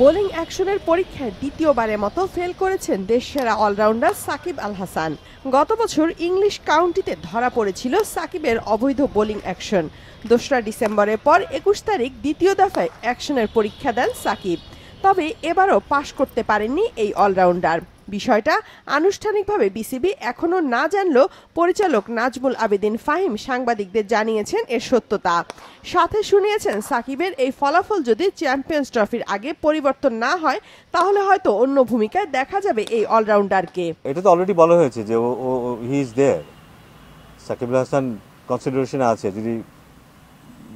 Bowling অ্যাকশনের পরীক্ষায় দ্বিতীয়বারের মতো ফেল করেছেন দেশসেরা অলরাউন্ডার সাকিব আল হাসান। গত বছর ইংলিশ কাউন্টিতে ধরা পড়েছিল সাকিবের অবৈধ বোলিং অ্যাকশন। 2রা ডিসেম্বরের পর 21 তারিখ দ্বিতীয় দফায় অ্যাকশনের পরীক্ষা দেন সাকিব। তবে এবারও পাশ করতে পারেননি এই অলরাউন্ডার। বিষয়টা আনুষ্ঠানিকভাবে বিসিবি এখনো না জানলেও পরিচালক নাজমুল আবেদিন ফাহিম সাংবাদিকদের জানিয়েছেন এর সত্যতা। সাথে শুনিয়েছেন সাকিবের এই ফলাফল যদি চ্যাম্পিয়ন্স ট্রফির আগে পরিবর্তন না হয় তাহলে হয়তো অন্য ভূমিকায় দেখা যাবে এই অলরাউন্ডারকে। এটা তো অলরেডি বলা হয়েছে যে he is there. Shakib Al Hasan কনসিডারেশনে আছে।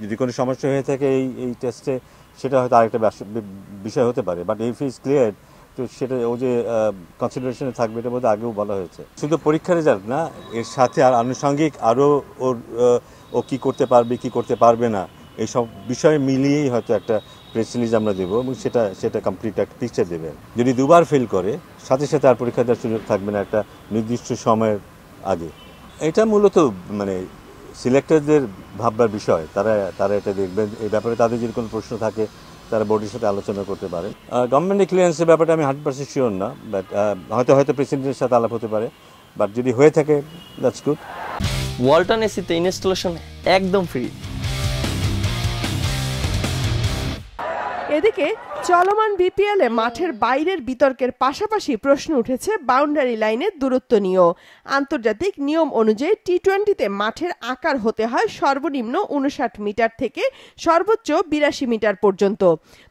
যদি কোনো সমস্যা হয়ে থাকে এই টেস্টে সেটা হয়তো আরেকটা বিষয় হতে পারে, বাট ইফ ইজ ক্লিয়ার তো সেটা ও যে কনসিডারেশনে থাকবে এটার মধ্যে আগেও বলা হয়েছে। শুধু পরীক্ষার রেজাল্ট না, এর সাথে আর আনুষঙ্গিক আরও ও কি করতে পারবে কি করতে পারবে না এইসব বিষয় মিলিয়েই হয়তো একটা প্রেস রিলিজ আমরা দেবো এবং সেটা কমপ্লিট একটা পিকচার দেবে। যদি দুবার ফেল করে সাথে সাথে আর পরীক্ষা দেওয়ার সুযোগ থাকবে না একটা নির্দিষ্ট সময়ের আগে। এটা মূলত মানে সিলেক্টরদের ভাববার বিষয়। তারা এটা দেখবেন। এই ব্যাপারে তাদের যদি কোনো প্রশ্ন থাকে তারা বোর্ডের সাথে আলোচনা করতে পারে। গভর্নমেন্টের ক্লিয়ারেন্সের ব্যাপারটা আমি 100% শিওর না, বাট হয়তো প্রেসিডেন্টের সাথে আলাপ হতে পারে, বাট যদি হয়ে থাকে দ্যাটস গুড। ওয়ালটন এসিতে ইনস্টলেশন একদম ফ্রি। এদিকে চলমান বিপিএলে মাঠের বাইরের বিতর্কের পাশাপাশি প্রশ্ন উঠেছে বাউন্ডারি লাইনের দূরত্ব নিয়েও। আন্তর্জাতিক নিয়ম অনুযায়ী টি-20তে মাঠের আকার হতে হয় সর্বনিম্ন 59 মিটার থেকে সর্বোচ্চ 82 মিটার পর্যন্ত।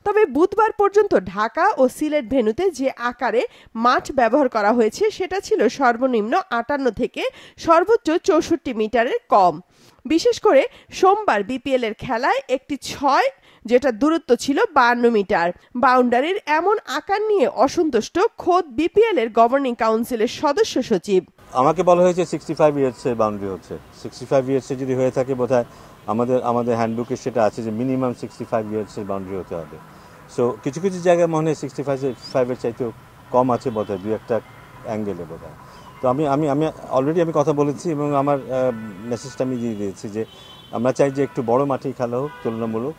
তবে বুধবার পর্যন্ত ঢাকা ও সিলেট ভেন্যুতে যে আকারে মাঠ ব্যবহার করা হয়েছে সেটা ছিল সর্বনিম্ন 58 থেকে সর্বোচ্চ 64 মিটারের কম। বিশেষ করে সোমবার বিপিএল এর খেলায় একটি 6 যেটা দূরত্ব ছিল 52 মিটার। বাউন্ডারির এমন আকার নিয়ে অসন্তুষ্ট খোদ বিপিএল এর গভর্নিং কাউন্সিলের সদস্য সচিব। আমাকে বলা হয়েছে 65 ইয়ার্সের বাউন্ডারি হচ্ছে। 65 ইয়ার্সে যদি হয়ে থাকে বোধহয় আমাদের হ্যান্ডবুকে সেটা আছে যে মিনিমাম 65 ইয়ার্সের বাউন্ডারি হতে হবে। সো কিছু কিছু জায়গায় মনে হয় 65-এর চাইতেও কম আছে বোধহয়, দুই একটা অ্যাঙ্গেলে বোধহয়। তো আমি অলরেডি কথা বলেছি এবং আমার মেসেজটা আমি দিয়ে দিয়েছি যে আমরা চাই যে একটু বড় মাঠেই খেলা হোক তুলনামূলক,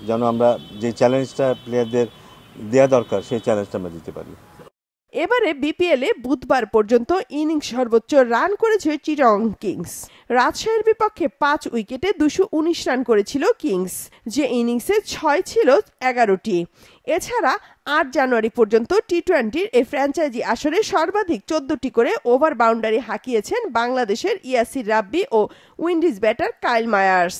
যেন আমরা যে চ্যালেঞ্জটা প্লেয়ারদের দেওয়া দরকার সেই চ্যালেঞ্জটা আমরা দিতে পারি। এবারে বিপিএলে বুধবার পর্যন্ত ইনিংস সর্বোচ্চ রান করেছে চিটাগং কিংস। রাজশাহীর বিপক্ষে 5 উইকেটে 219 রান করেছিল কিংস, যে ইনিংসে 6 ছিল 11টি। এছাড়া 8 জানুয়ারি পর্যন্ত টি-20-র এই ফ্র্যাঞ্চাইজি আসরে সর্বাধিক 14টি করে ওভার বাউন্ডারি হাঁকিয়েছেন বাংলাদেশের ইয়াসির রাব্বি ও উইন্ডিজ ব্যাটার কাইল মায়ার্স।